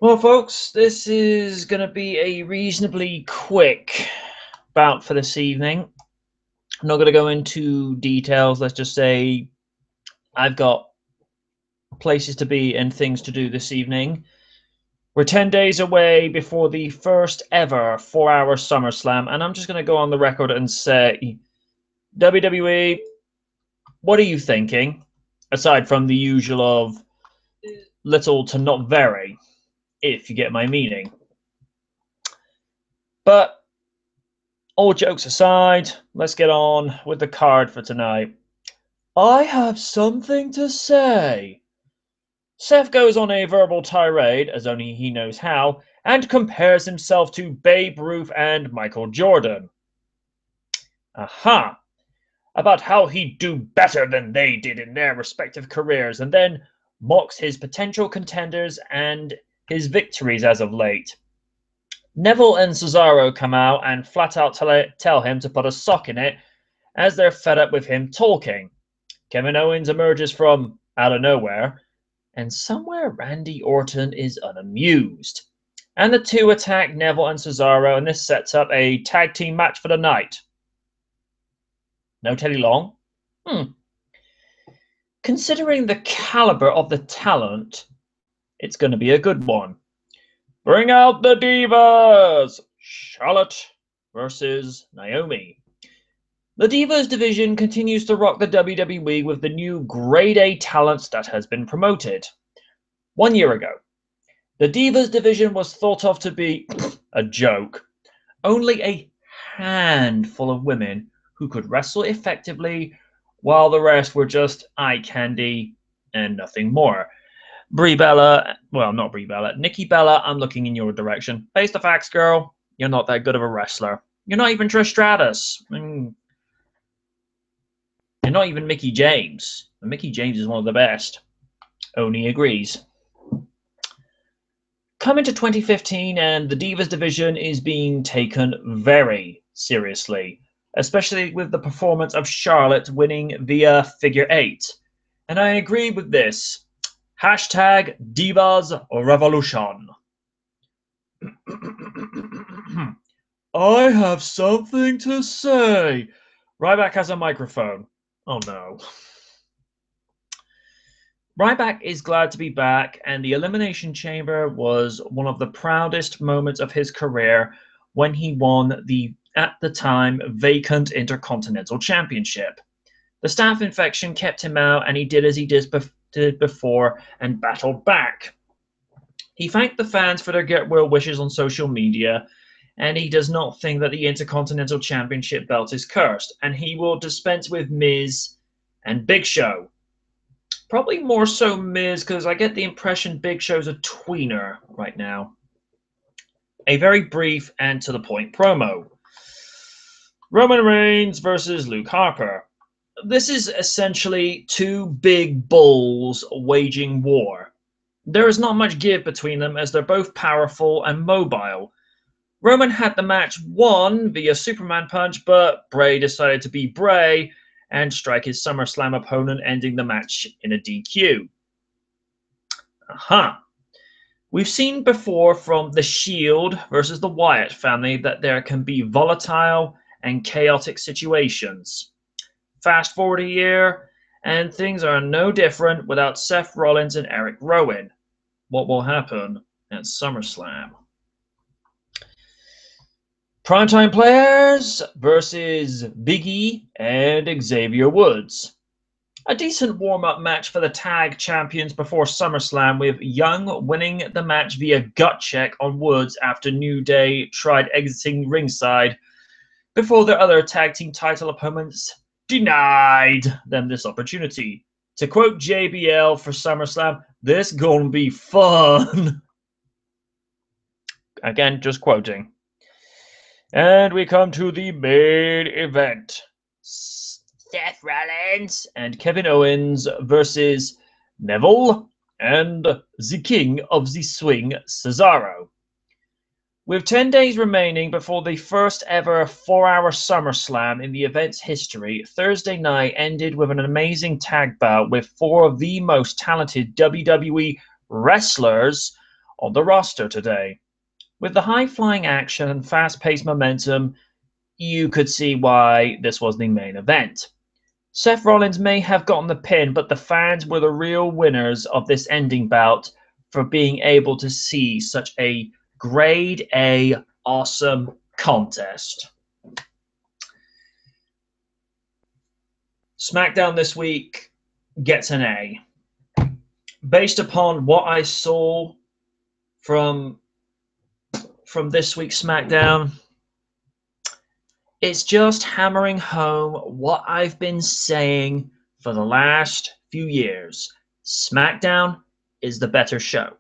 Well, folks, this is going to be a reasonably quick bout for this evening. I'm not going to go into details. Let's just say I've got places to be and things to do this evening. We're 10 days away before the first ever 4-hour SummerSlam, and I'm just going to go on the record and say, WWE, what are you thinking? Aside from the usual of little to not very, if you get my meaning. But all jokes aside, let's get on with the card for tonight. I have something to say. Seth goes on a verbal tirade, as only he knows how, and compares himself to Babe Ruth and Michael Jordan. Aha! About how he'd do better than they did in their respective careers, and then mocks his potential contenders and his victories as of late. Neville and Cesaro come out and flat out tell him to put a sock in it, as they're fed up with him talking. Kevin Owens emerges from out of nowhere, and somewhere Randy Orton is unamused. And the two attack Neville and Cesaro, and this sets up a tag team match for the night. No Teddy Long? Considering the caliber of the talent, it's going to be a good one. Bring out the Divas! Charlotte versus Naomi. The Divas division continues to rock the WWE with the new Grade A talent that has been promoted. 1 year ago, the Divas division was thought of to be a joke. Only a handful of women who could wrestle effectively, while the rest were just eye candy and nothing more. Brie Bella, well, not Brie Bella, Nikki Bella, I'm looking in your direction. Face the facts, girl. You're not that good of a wrestler. You're not even Trish Stratus. You're not even Mickie James. And Mickie James is one of the best. Oni agrees. Coming to 2015, and the Divas division is being taken very seriously, especially with the performance of Charlotte winning via figure 8. And I agree with this. Hashtag Divas Revolution. I have something to say. Ryback has a microphone. Oh no. Ryback is glad to be back, and the Elimination Chamber was one of the proudest moments of his career when he won the, at the time, vacant Intercontinental Championship. The staph infection kept him out, and he did as he did before and battled back. He thanked the fans for their get-well wishes on social media, and he does not think that the Intercontinental Championship belt is cursed, and he will dispense with Miz and Big Show. Probably more so Miz, because I get the impression Big Show's a tweener right now. A very brief and to-the-point promo. Roman Reigns versus Luke Harper. This is essentially two big bulls waging war. There is not much give between them, as they're both powerful and mobile. Roman had the match won via Superman punch, but Bray decided to be Bray and strike his SummerSlam opponent, ending the match in a DQ. We've seen before from The Shield versus the Wyatt family that there can be volatile and chaotic situations. Fast forward a year, and things are no different without Seth Rollins and Eric Rowan. What will happen at SummerSlam? Primetime Players versus Big E and Xavier Woods. A decent warm-up match for the tag champions before SummerSlam, with Young winning the match via gut check on Woods after New Day tried exiting ringside before their other tag team title opponents denied them this opportunity. To quote JBL for SummerSlam, this gonna be fun. Again, just quoting. And we come to the main event. Seth Rollins and Kevin Owens versus Neville and the King of the Swing, Cesaro. With 10 days remaining before the first ever 4-hour SummerSlam in the event's history, Thursday night ended with an amazing tag bout with 4 of the most talented WWE wrestlers on the roster today. With the high-flying action and fast-paced momentum, you could see why this was the main event. Seth Rollins may have gotten the pin, but the fans were the real winners of this ending bout for being able to see such a grade A awesome contest. SmackDown this week gets an A. Based upon what I saw from this week's SmackDown, it's just hammering home what I've been saying for the last few years. SmackDown is the better show.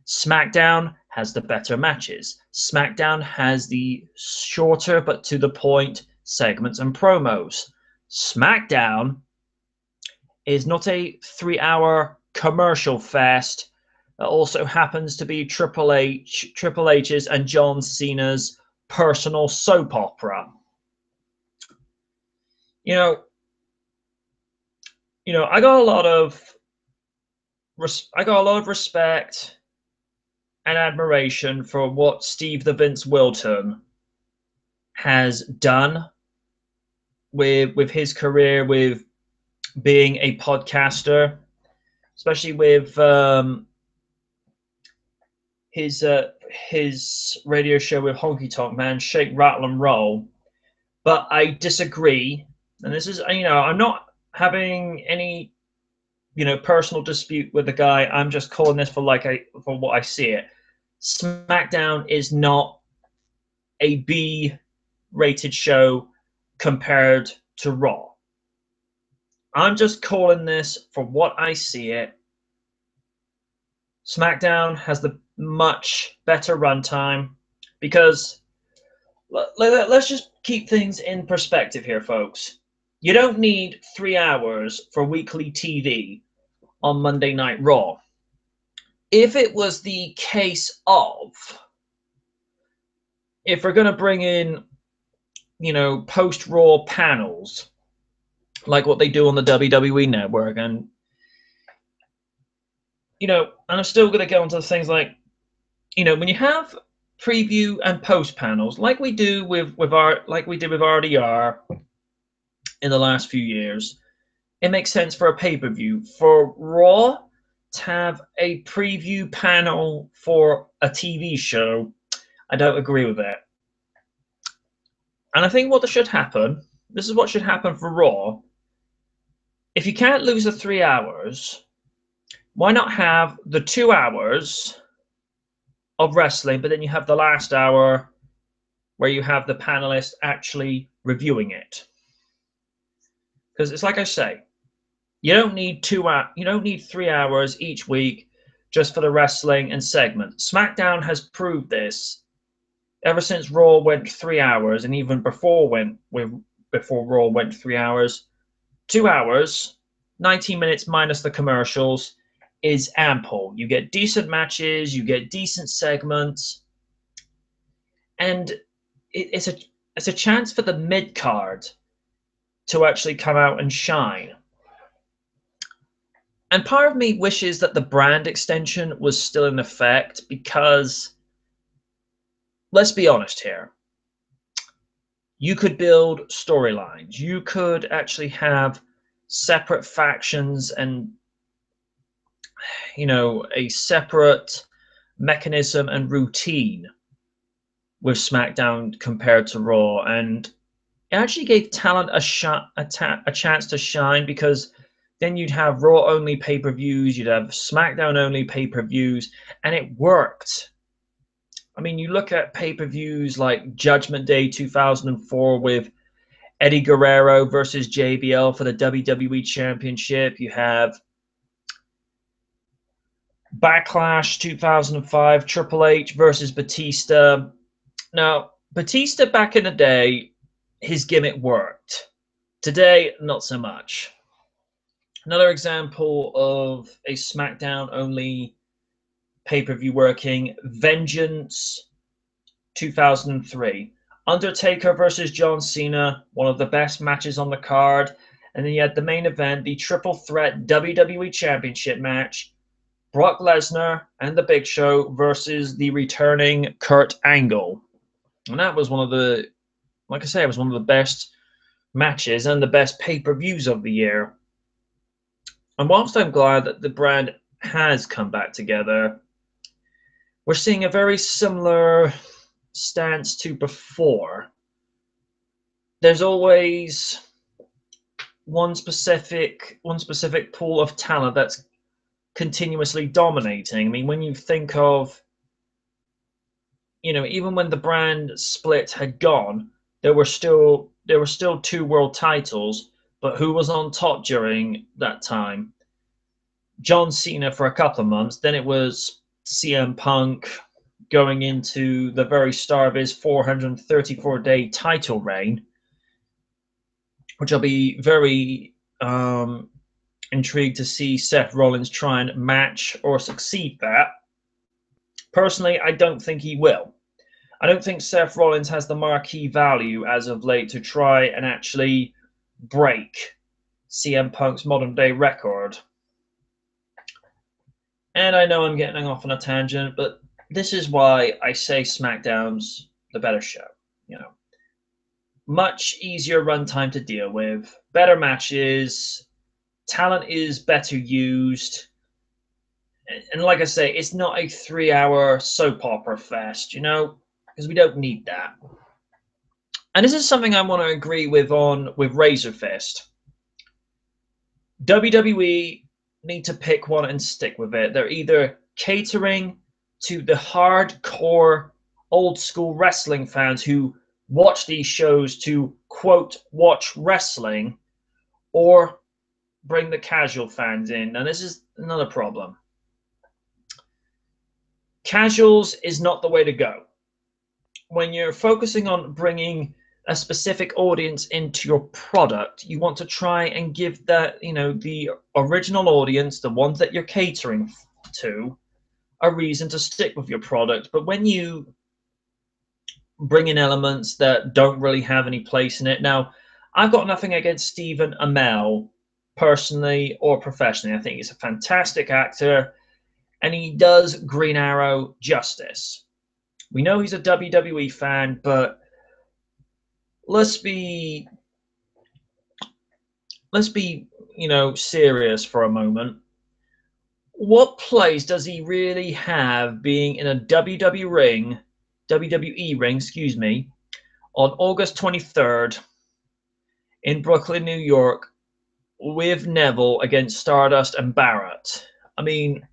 SmackDown has the better matches. SmackDown has the shorter but to the point segments and promos. SmackDown is not a 3-hour commercial fest that also happens to be Triple H's and John Cena's personal soap opera. You know, I got a lot of respect and admiration for what Steve the Vince Wilton has done with his career, with being a podcaster, especially with his radio show with Honky Tonk Man, Shake, Rattle and Roll. But I disagree, and this is, I'm not having any personal dispute with the guy. I'm just calling this for what I see it. SmackDown is not a B-rated show compared to Raw. I'm just calling this for what I see it. SmackDown has the much better runtime because let's just keep things in perspective here, folks. You don't need 3 hours for weekly TV on Monday Night Raw. If it was the case of, if we're going to bring in, post-Raw panels, like what they do on the WWE Network, and, and I'm still going to get onto things like, when you have preview and post panels, like we do with RDR in the last few years, it makes sense for a pay-per-view. For Raw to have a preview panel for a TV show, I don't agree with it. And I think what should happen, this is what should happen for Raw. If you can't lose the 3 hours, why not have the 2 hours of wrestling, but then you have the last hour where you have the panelists actually reviewing it? Because it's like I say, you don't need 3 hours each week just for the wrestling and segment. SmackDown has proved this ever since Raw went 3 hours, and even before Raw went 3 hours. 2 hours, 19 minutes minus the commercials, is ample. You get decent matches, you get decent segments, and it's a chance for the mid card to actually come out and shine. And part of me wishes that the brand extension was still in effect, because let's be honest here. You could build storylines. You could actually have separate factions and, a separate mechanism and routine with SmackDown compared to Raw. And it actually gave talent a chance to shine, because then you'd have Raw-only pay-per-views, you'd have SmackDown-only pay-per-views, and it worked. I mean, you look at pay-per-views like Judgment Day 2004 with Eddie Guerrero versus JBL for the WWE Championship. You have Backlash 2005, Triple H versus Batista. Now, Batista back in the day, his gimmick worked. Today, not so much. Another example of a SmackDown-only pay-per-view working, Vengeance 2003. Undertaker versus John Cena, one of the best matches on the card. And then you had the main event, the triple threat WWE Championship match, Brock Lesnar and The Big Show versus the returning Kurt Angle. And that was one of the, like I say, it was one of the best matches and the best pay-per-views of the year. And whilst I'm glad that the brand has come back together, we're seeing a very similar stance to before. There's always one specific pool of talent that's continuously dominating. I mean, when you think of, even when the brand split had gone, there were still 2 world titles, but who was on top during that time? John Cena for a couple of months, then it was CM Punk going into the very start of his 434-day title reign, which I'll be very intrigued to see Seth Rollins try and match or succeed that. Personally, I don't think he will. I don't think Seth Rollins has the marquee value as of late to try and actually break CM Punk's modern-day record. And I know I'm getting off on a tangent, but this is why I say SmackDown's the better show. Much easier runtime to deal with, better matches, talent is better used, and like I say, it's not a 3-hour soap opera fest, because we don't need that. And this is something I want to agree with Razor Fist. WWE need to pick one and stick with it. They're either catering to the hardcore old school wrestling fans who watch these shows to, quote, watch wrestling, or bring the casual fans in. And this is another problem. Casuals is not the way to go. When you're focusing on bringing a specific audience into your product, you want to try and give that, the original audience, the ones that you're catering to, a reason to stick with your product. But when you bring in elements that don't really have any place in it, now, I've got nothing against Stephen Amell, personally or professionally. I think he's a fantastic actor, and he does Green Arrow justice. We know he's a WWE fan, but let's be serious for a moment. What place does he really have being in a WWE ring, on August 23rd in Brooklyn, New York, with Neville against Stardust and Barrett? I mean,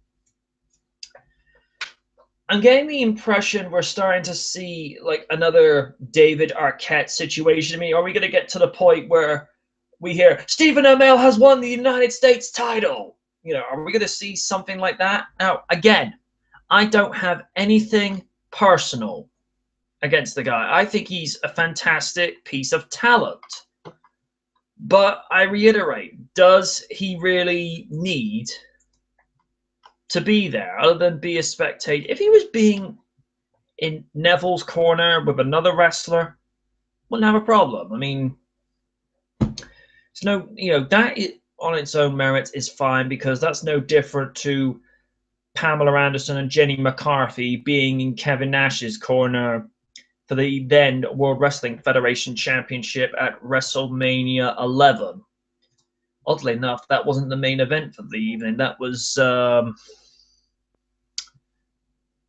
I'm getting the impression we're starting to see like another David Arquette situation. I mean, are we going to get to the point where we hear Stephen Amell has won the United States title? Are we going to see something like that? Now, again, I don't have anything personal against the guy. I think he's a fantastic piece of talent. But I reiterate, does he really need to be there other than be a spectator? If he was being in Neville's corner with another wrestler, wouldn't have a problem. I mean, it's no, that on its own merits is fine, because that's no different to Pamela Anderson and Jenny McCarthy being in Kevin Nash's corner for the then World Wrestling Federation Championship at WrestleMania 11. Oddly enough, that wasn't the main event for the evening. That was, I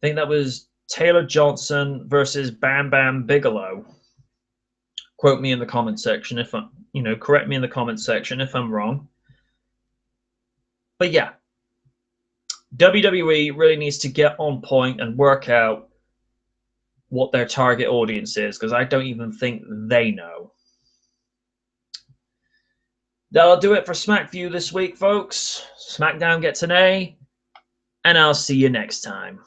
think that was Taylor Johnson versus Bam Bam Bigelow. Quote me in the comment section if I'm, correct me in the comment section if I'm wrong. But yeah, WWE really needs to get on point and work out what their target audience is, because I don't even think they know. That'll do it for SmackView this week, folks. SmackDown gets an A, and I'll see you next time.